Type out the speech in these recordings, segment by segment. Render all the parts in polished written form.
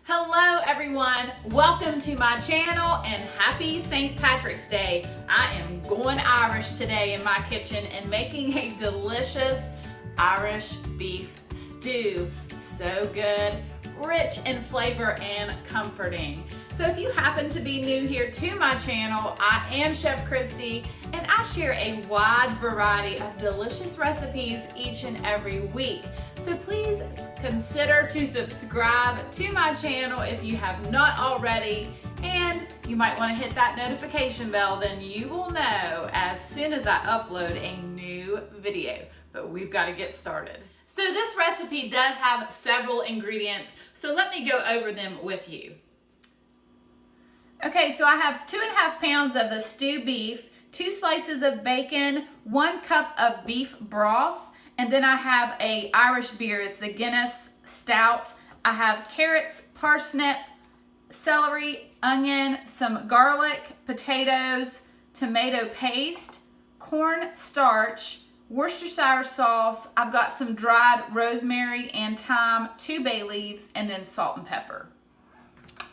Hello everyone, welcome to my channel and happy St. Patrick's Day. I am going Irish today in my kitchen and making a delicious Irish beef stew. So good, rich in flavor and comforting. So if you happen to be new here to my channel, I am Chef Christy and I share a wide variety of delicious recipes each and every week. So please consider to subscribe to my channel if you have not already, and you might want to hit that notification bell, then you will know as soon as I upload a new video. But we've got to get started. So this recipe does have several ingredients, so let me go over them with you. Okay, so I have 2.5 pounds of the stew beef, 2 slices of bacon, 1 cup of beef broth, and then I have a Irish beer. It's the Guinness Stout. I have carrots, parsnip, celery, onion, some garlic, potatoes, tomato paste, corn starch, Worcestershire sauce. I've got some dried rosemary and thyme, 2 bay leaves, and then salt and pepper.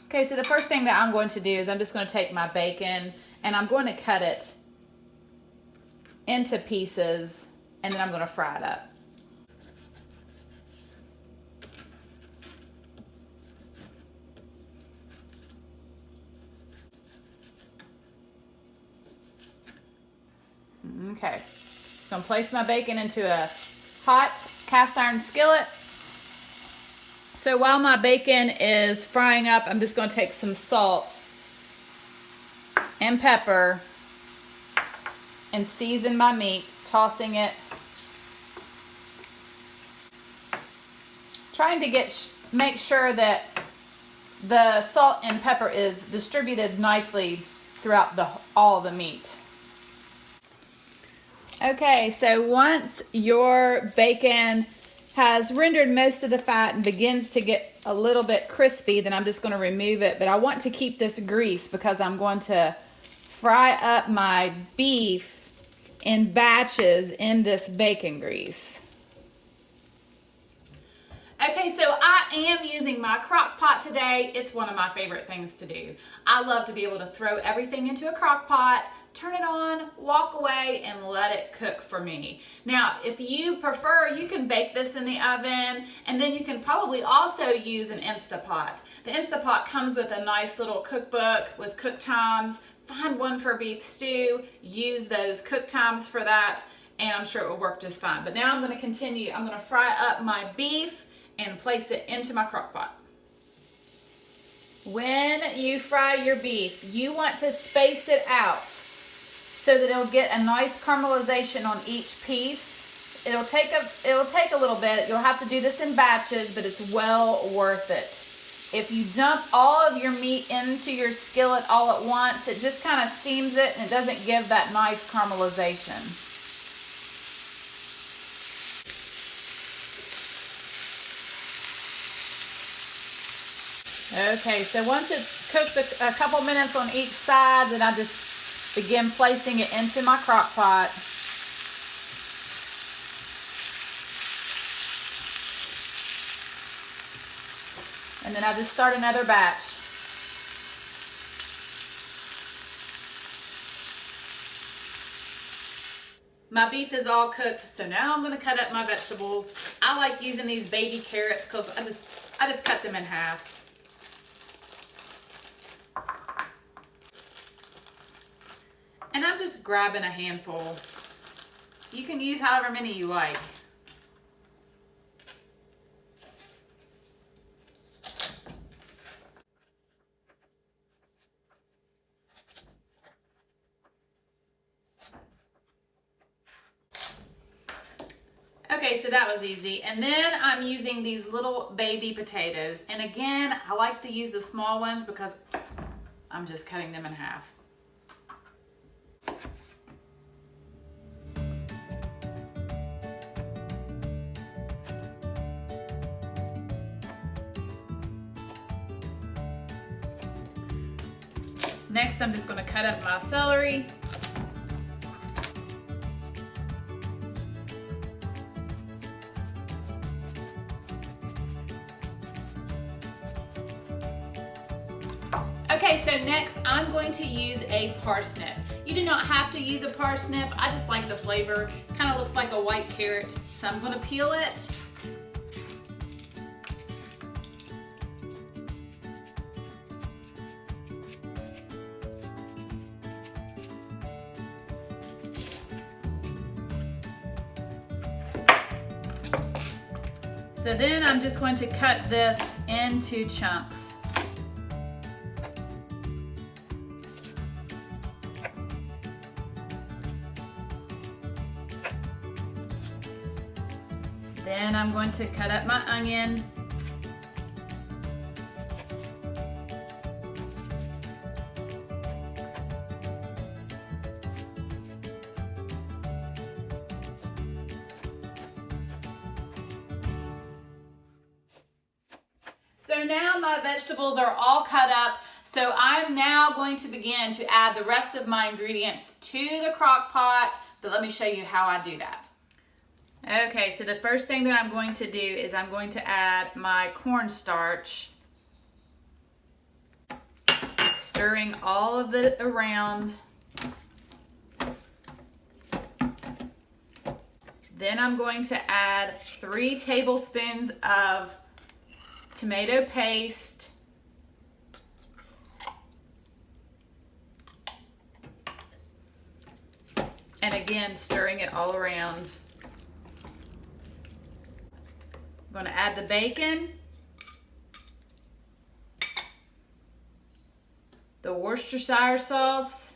Okay, so the first thing that I'm going to do is I'm just going to take my bacon and I'm going to cut it into pieces, and then I'm going to fry it up. Okay, so I'm going to place my bacon into a hot cast iron skillet. So while my bacon is frying up, I'm just going to take some salt and pepper and season my meat, tossing it. Trying to make sure that the salt and pepper is distributed nicely throughout all of the meat. Okay, so once your bacon has rendered most of the fat and begins to get a little bit crispy, then I'm just going to remove it. But I want to keep this grease because I'm going to fry up my beef in batches in this bacon grease. Okay, so I am using my crock pot today. It's one of my favorite things to do. I love to be able to throw everything into a crock pot, turn it on, walk away, and let it cook for me. Now, if you prefer, you can bake this in the oven, and then you can probably also use an Instapot. The Instapot comes with a nice little cookbook with cook times. Find one for beef stew, use those cook times for that, and I'm sure it will work just fine. But now I'm going to continue. I'm going to fry up my beef and place it into my crock pot. When you fry your beef, you want to space it out so that it'll get a nice caramelization on each piece. It'll take a little bit. You'll have to do this in batches, but it's well worth it. If you dump all of your meat into your skillet all at once, it just kind of steams it and it doesn't give that nice caramelization. Okay, so once it's cooked a couple minutes on each side, then I just begin placing it into my crock pot. And then I just start another batch. My beef is all cooked, so now I'm going to cut up my vegetables. I like using these baby carrots because I just cut them in half. And I'm just grabbing a handful. You can use however many you like. Okay, so that was easy. And then I'm using these little baby potatoes. And again, I like to use the small ones because I'm just cutting them in half. Next, I'm just going to cut up my celery. Okay, so next I'm going to use a parsnip. You do not have to use a parsnip. I just like the flavor. Kind of looks like a white carrot. So I'm going to peel it. So then I'm just going to cut this into chunks. Then I'm going to cut up my onion. So now my vegetables are all cut up. So I'm now going to begin to add the rest of my ingredients to the crock pot, but let me show you how I do that. Okay, so the first thing that I'm going to do is I'm going to add my cornstarch, stirring all of it around. Then I'm going to add 3 tablespoons of tomato paste, and again stirring it all around. I'm going to add the bacon, the Worcestershire sauce,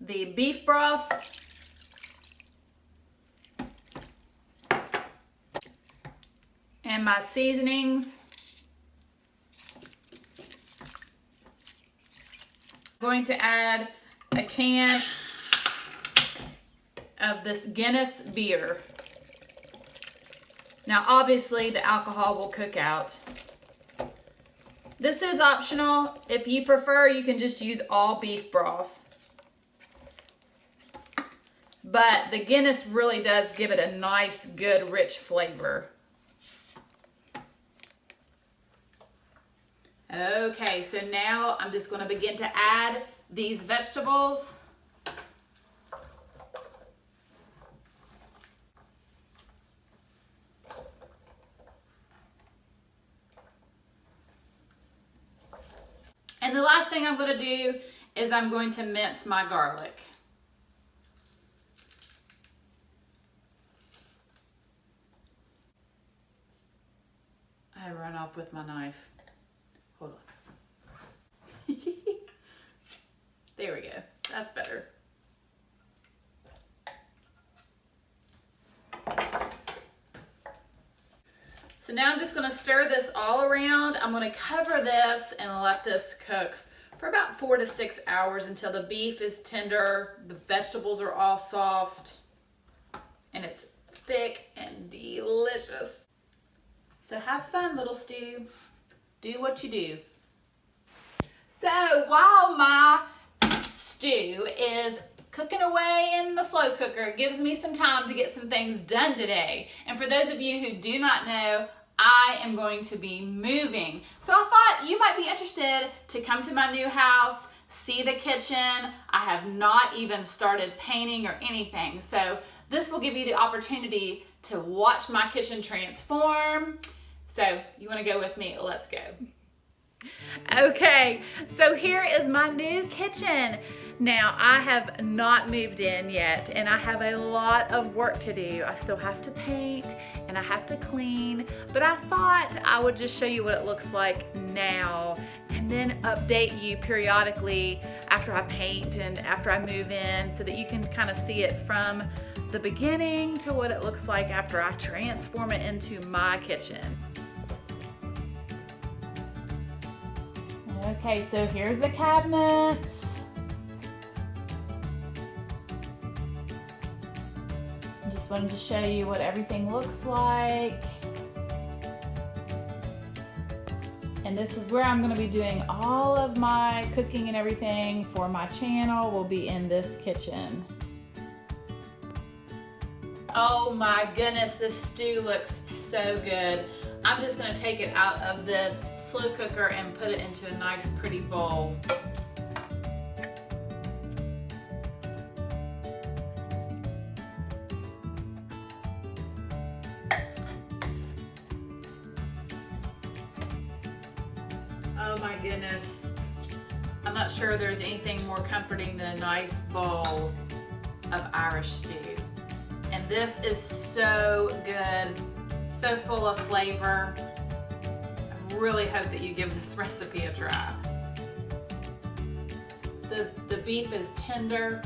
the beef broth, and my seasonings. I'm going to add a can of this Guinness Beer. Now obviously the alcohol will cook out. This is optional. If you prefer, you can just use all beef broth. But the Guinness really does give it a nice, good, rich flavor. Okay, so now I'm just going to begin to add these vegetables. And the last thing I'm going to do is I'm going to mince my garlic. I run off with my knife. Hold on. There we go. That's better. So now I'm just going to stir this all around. I'm going to cover this and let this cook for about 4 to 6 hours until the beef is tender, the vegetables are all soft, and it's thick and delicious. So have fun, little stew. Do what you do. So while my stew is cooking away in the slow cooker, it gives me some time to get some things done today. And for those of you who do not know, I am going to be moving. So I thought you might be interested to come to my new house, see the kitchen. I have not even started painting or anything. So this will give you the opportunity to watch my kitchen transform. So you want to go with me? Let's go. Okay, so here is my new kitchen. Now, I have not moved in yet, and I have a lot of work to do. I still have to paint, and I have to clean, but I thought I would just show you what it looks like now, and then update you periodically after I paint and after I move in, so that you can kind of see it from the beginning to what it looks like after I transform it into my kitchen. Okay, so here's the cabinets. I just wanted to show you what everything looks like. And this is where I'm going to be doing all of my cooking and everything for my channel will be in this kitchen. Oh my goodness, this stew looks so good. I'm just gonna take it out of this slow cooker and put it into a nice pretty bowl. Oh my goodness. I'm not sure there's anything more comforting than a nice bowl of Irish stew. And this is so good, so full of flavor. I really hope that you give this recipe a try. The beef is tender.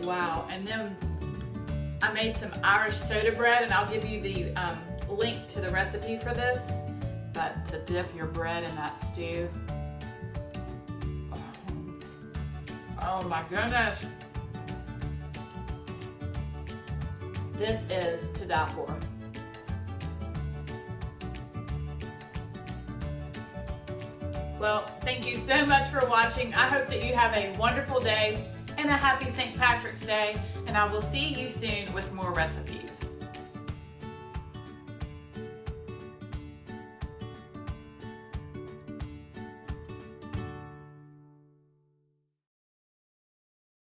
Wow, and then I made some Irish soda bread, and I'll give you the link to the recipe for this. But to dip your bread in that stew. Oh my goodness. This is to die for. Well, thank you so much for watching. I hope that you have a wonderful day and a happy St. Patrick's Day, and I will see you soon with more recipes.